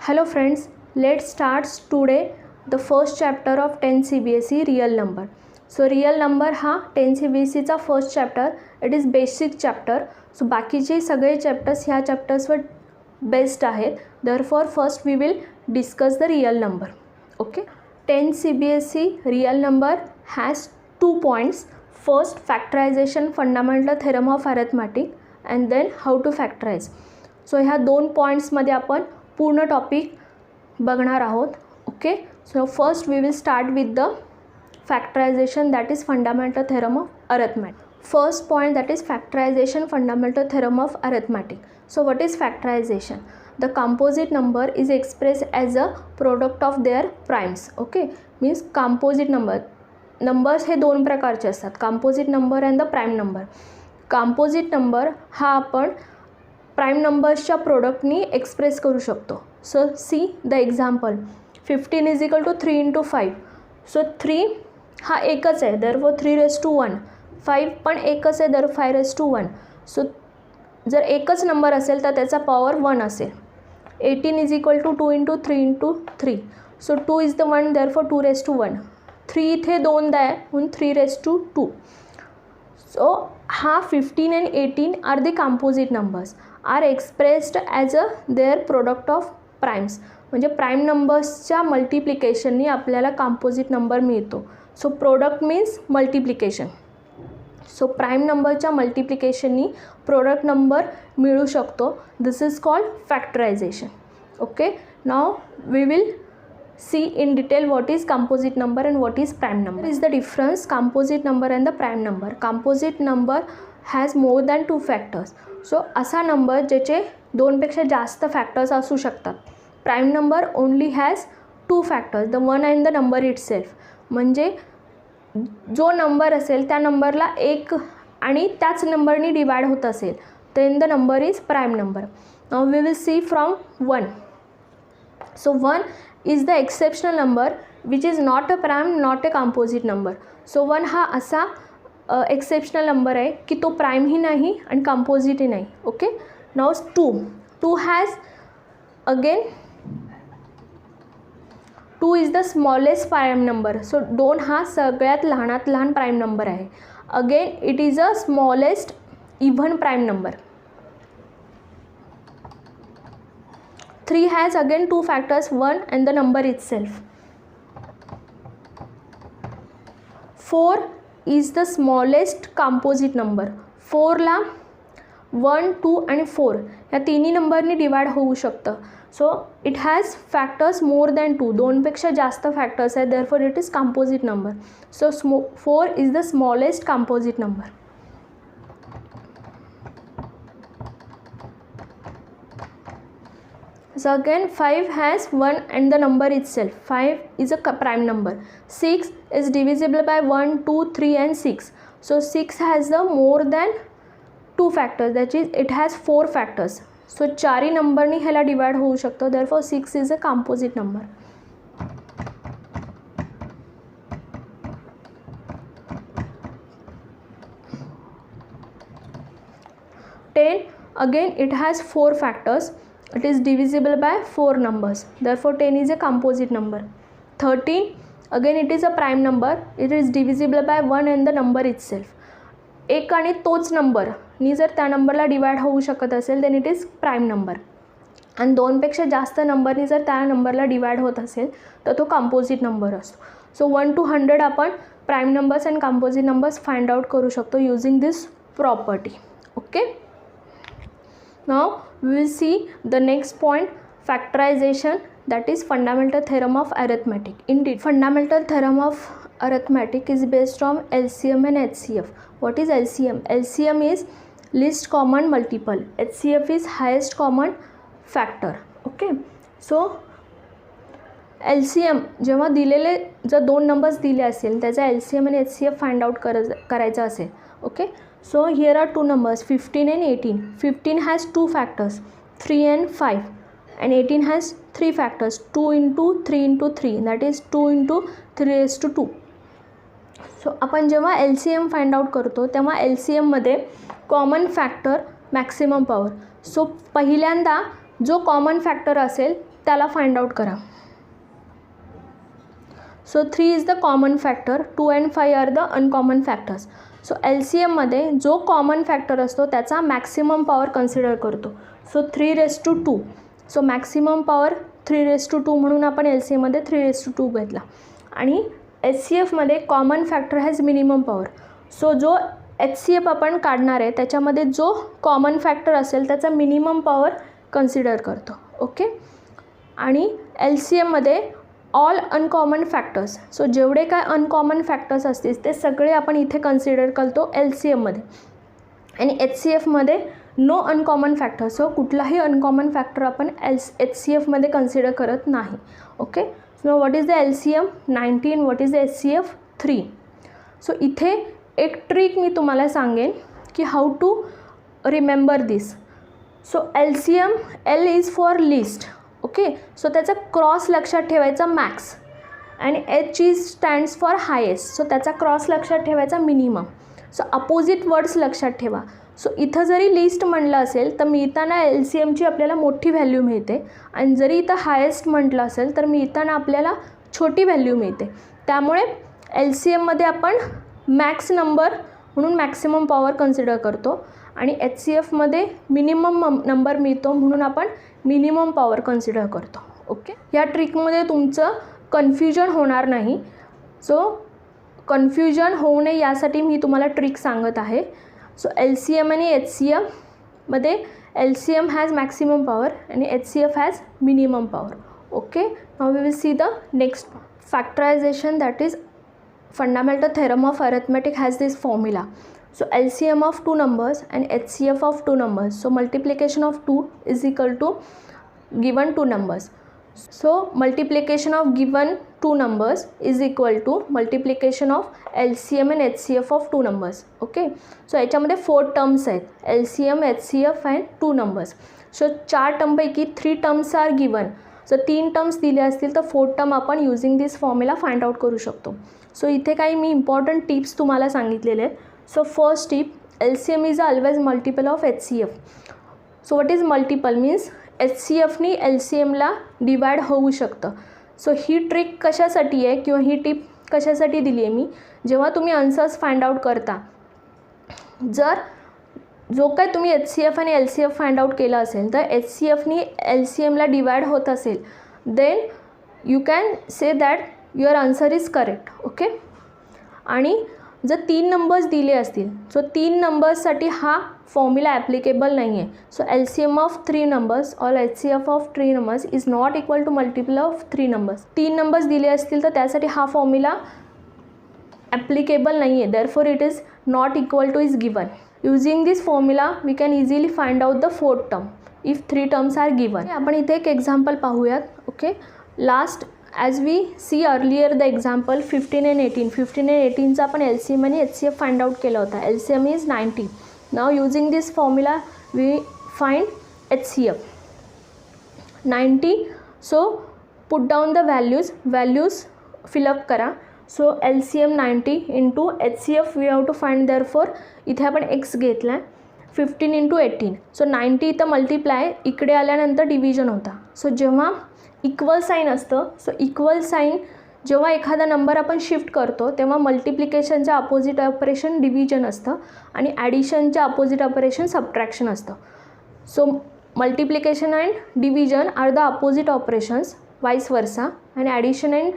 Hello friends, let's start today the first chapter of 10 CBSE real number. So real number हा 10 CBSE चा first chapter, it is basic chapter. So बाकीचे सगळे chapters ह्या चॅप्टर्सवर based आहेत. Therefore first we will discuss the real number. Okay, 10 CBSE real number has 2 points. First, factorization fundamental theorem of arithmetic and then how to factorize. So ह्या 2 पॉईंट्समध्ये आपण पूर्ण topic बघणार आहोत. Okay, so first we will start with the factorization that is fundamental theorem of arithmetic. First point that is factorisation fundamental theorem of arithmetic. So what is factorisation? The composite number is expressed as a product of their primes. Okay, means composite numbers हे दोन प्रकारचे असतात, composite number and the prime number. composite number हा आपण prime नंबर्सच्या प्रोडक्टनी express करू शकतो. So see the example, 15 is equal to 3 into 5. So 3 हा एकच आहे, देअरफॉर 3^1. 5 पण एकच आहे, देअरफॉर 5^1. सो जर एकच नंबर असेल तर त्याचा पॉवर 1 असेल. 18 is equal to 2 into 3 into 3. So 2 is the 1, therefore 2^1. 3 इथे दोनदा आहे म्हणून 3^2. सो हा 15 and 18 are the composite numbers, are expressed as a their product of primes. म्हणजे प्राइम नंबर्सच्या मल्टिप्लिकेशननी आपल्याला कंपोजिट नंबर मिळतो. So product means multiplication. So prime नंबरच्या मल्टिप्लिकेशननी प्रोडक्ट नंबर मिळू शकतो. This is called factorization. Okay, now we will see in detail what is composite number and what is prime number. What is the difference composite number and the prime number? Composite number has more than 2 factors. So असा number ज्याचे दोनपेक्षा जास्त factors असू शकतात. Prime number only has 2 factors, the one and the number itself. म्हणजे जो number असेल त्या नंबरला एक आणि त्याच नंबरनी डिवाइड होत असेल then the number is prime number. Now we will see from 1. So 1 is the exceptional number which is not a prime, not a composite number. So 1 हा असा एक्सेप्शनल नंबर आहे की तो प्राइम ही नाही आणि कंपोजिट ही नाही. Okay, now 2 has again 2 is the smallest prime number. So 2 हा सगळ्यात लहानात लहान प्राइम नंबर आहे. Again it is a smallest even prime number. 3 has again 2 factors, 1 and the number itself. 4 is the smallest composite number. 4 ला 1, 2 आणि 4 या तिन्ही नंबरनी divide होऊ शकतं. So it has factors more than 2, 2पेक्षा जास्त फॅक्टर्स आहेत, therefore it is composite number. So 4 is the smallest composite number. So again 5 has 1 and the number itself. 5 is a prime number. 6 is divisible by 1, 2, 3 and 6. So 6 has the more than 2 factors, that is it has 4 factors. So 4 नंबरनी ह्याला divide होऊ शकतो, therefore 6 is a composite number. Again it has 4 factors. It is divisible by 4 numbers, therefore 10 is a composite number. 13 again it is a prime number. It is divisible by 1 and the number itself. एक आणि तोच number नी जर त्या नंबरला divide होऊ शकत असेल then it is prime number. आणि 2पेक्षा जास्त नंबरनी जर त्या नंबरला डिवाइड होत असेल तर तो कंपोजिट नंबर असतो. सो 1 to 100 आपण prime numbers and composite numbers find out करू शकतो using this property. Okay, now we will see the next point, factorization, that is fundamental theorem of arithmetic. Indeed, fundamental theorem of arithmetic is based on LCM and HCF. What is LCM? LCM is least common multiple. HCF is highest common factor. Okay, so LCM जेव्हा दिलेले जर 2 numbers दिले असेल त्याचा LCM आणि HCF find out करायचा असेल. Okay, so here are 2 numbers, 15 and 18. 15 has 2 factors, 3 and 5, and 18 has 3 factors, 2 into 3 into 3, that is 2 into 3^2. So आपण जेव्हा LCM फाइंड आउट करतो तेव्हा LCMमध्ये common factor maximum power. So पहिल्यांदा जो कॉमन फॅक्टर असेल त्याला फाइंड आउट करा. So 3 is the common factor, 2 and 5 are the uncommon factors. So LCMमध्ये जो कॉमन फॅक्टर असतो त्याचा मॅक्सिमम पॉवर कन्सिडर करतो. सो 3/2. सो मॅक्सिमम पॉवर 3/2 म्हणून आपण LCMमध्ये 3/2 घेतला. आणि HCFमध्ये common factor has minimum power. So जो HCF आपण काढणार आहे त्याच्यामध्ये जो कॉमन फॅक्टर असेल त्याचा मिनिमम पॉवर कन्सिडर करतो. ओके. आणि LCMमध्ये ऑल अनकॉमन फॅक्टर्स, सो जेवढे काय अनकॉमन फॅक्टर्स असतील ते सगळे आपण इथे कन्सिडर करतो LCMमध्ये. आणि HCFमध्ये नो अनकॉमन फॅक्टर, सो कुठलाही अनकॉमन फॅक्टर आपण HCFमध्ये कन्सिडर करत नाही. Okay. So what is the LCM 19, what is the HCF 3. So इथे एक ट्रिक मी तुम्हाला सांगेन की how to remember this. So LCM, L is for list. Okay. So त्याचा क्रॉस लक्षात ठेवायचा मॅक्स. आणि H is stands for highest, so त्याचा क्रॉस लक्षात ठेवायचा मिनिमम. सो अपोजिट वर्ड्स लक्षात ठेवा. सो इथं जरी लिस्ट म्हणलं असेल तर मिळताना LCMची आपल्याला मोठी व्हॅल्यू मिळते, आणि जरी इथं हायेस्ट म्हटलं असेल तर मिळताना आपल्याला छोटी व्हॅल्यू मिळते. त्यामुळे LCMमध्ये आपण मॅक्स नंबर म्हणून मॅक्सिमम पॉवर कन्सिडर करतो, आणि HCFमध्ये मिनिमम नंबर मिळतो म्हणून आपण मिनिमम पॉवर कन्सिडर करतो. ओके. या ट्रिकमध्ये तुमचं कन्फ्युजन होणार नाही. सो कन्फ्युजन होऊ नये यासाठी मी तुम्हाला ट्रिक सांगत आहे. सो LCM आणि HCFमध्ये LCM हॅज मॅक्सिमम पॉवर आणि HCF has minimum power. Okay. Now we will see the next factorization, that is fundamental theorem of arithmetic has this formula. So LCM of two numbers and HCF of two numbers. So multiplication of 2 is equal to given two numbers. So multiplication of given two numbers is equal to multiplication of LCM and HCF of two numbers. Okay. So याच्यामध्ये 4 terms आहेत, LCM, HCF and 2 numbers. So 4 टर्मपैकी 3 terms are given. So 3 terms दिले असतील तर 4 term आपण using this formula find out करू शकतो. So इथे काही मी इम्पॉर्टंट टिप्स तुम्हाला सांगितलेले आहेत. So first tip, LCM is always multiple of HCF. So what is multiple means HCFनी LCMला डिवाइड होऊ शकतं. सो ही ट्रिक कशासाठी आहे किंवा ही टिप कशासाठी दिली आहे मी, जेव्हा तुम्ही आन्सर्स फाइंड आउट करता, जर जो काय तुम्ही HCF आणि LCF फाइंड आउट केला असेल तर HCFनी LCMला डिवाइड होत असेल, then you can say that your answer is correct. Okay. आणि जर 3 नंबर्स दिले असतील, सो 3 नंबर्ससाठी हा फॉर्म्युला ॲप्लिकेबल नाही आहे. So LCM of 3 numbers or HCF of 3 numbers is not equal to multiple of 3 numbers. 3 numbers दिले असतील तर त्यासाठी हा फॉर्म्युला ॲप्लिकेबल नाही आहे, therefore it is not equal to is given. Using this formula we can easily find out the 4th term if 3 terms are given. आपण इथे एक एक्झाम्पल पाहूयात. Okay. Last as we see earlier the example 15 and 18. 15 and 18चा आपण LCM आणि HCF find out केला होता. LCM is 90. Now using this formula we find HCF 90. So put down the values fill up करा. So LCM 90 into HCF we have to find, therefore इथे आपण x घेतला आहे 15 इंटू 18. सो 90 इथं multiply, इकडे आल्यानंतर डिव्हिजन होता. सो जेव्हा इक्वल साईन असतं, सो इक्वल साईन जेव्हा एखादा नंबर आपण शिफ्ट करतो तेव्हा मल्टिप्लिकेशनच्या अपोजिट ऑपरेशन डिव्हिजन असतं आणि ॲडिशनच्या अपोजिट ऑपरेशन सबट्रॅक्शन असतं. So multiplication and division are the opposite operations vice versa, आणि addition and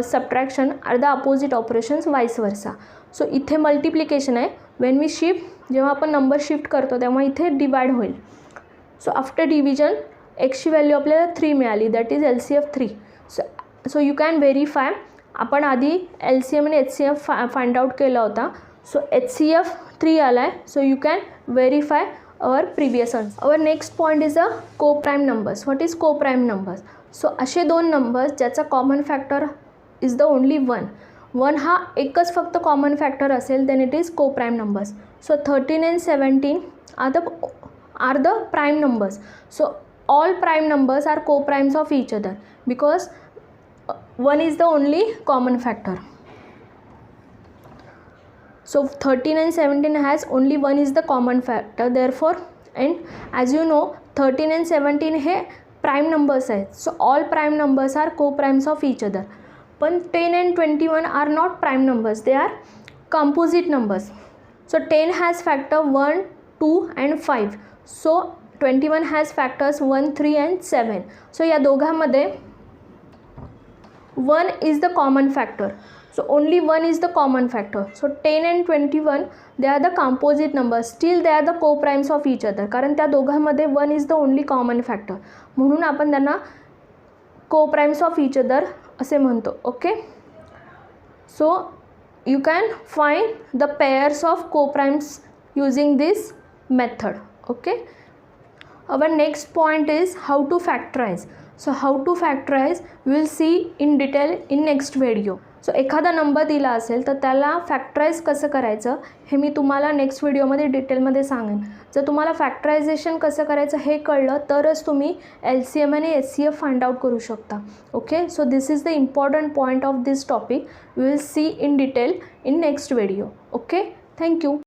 subtraction are the opposite operations vice versa. So इथे मल्टिप्लिकेशन आहे, वेन वी शिफ्ट, जेव्हा आपण नंबर शिफ्ट करतो तेव्हा इथे डिवाइड होईल. सो आफ्टर डिव्हिजन एक्सची व्हॅल्यू आपल्याला 3 मिळाली, that is LCF 3. So you can verify. आपण आधी LCM आणि HCF फाइंड आउट केला होता. सो HCF 3 आला आहे. So you can verify our previous answer. Our next point is a coprime numbers. What is coprime numbers? So असे 2 numbers ज्याचा common factor is the only 1 हा एकच फक्त common factor असेल, then it is coprime numbers. So 13 and 17 are the prime numbers. So all prime numbers are co-primes of each other because 1 is the only common factor. So 13 and 17 has only 1 is the common factor, therefore, and as you know 13 and 17 हे prime numbers आहेत. So all prime numbers are coprimes of each other. पण 10 and 21 are not prime numbers, they are composite numbers. So 10 has factor 1, 2 and 5. So 21 has factors 1, 3 and 7. So या दोघांमध्ये 1 is the common factor. So only 1 is the common factor. So 10 and 21 they are the composite numbers. Still they are the co-primes of each other. कारण त्या दोघांमध्ये 1 is the only common factor. म्हणून आपण त्यांना co-primes of each other असे म्हणतो. Okay. So you can find the pairs of co-primes using this method. Okay. Our next point is how to factorize. So how to factorize we will see in detail in next video. So एखादा number दिला असेल तर त्याला फॅक्टराईज कसं करायचं हे मी तुम्हाला next व्हिडिओमध्ये डिटेलमध्ये सांगेन. जर तुम्हाला फॅक्टरायझेशन कसं करायचं हे कळलं तरच तुम्ही LCM आणि SCF फाइंड आउट करू शकता. Okay. So this is the important point of this topic. We will see in detail in next video. Okay. Thank you.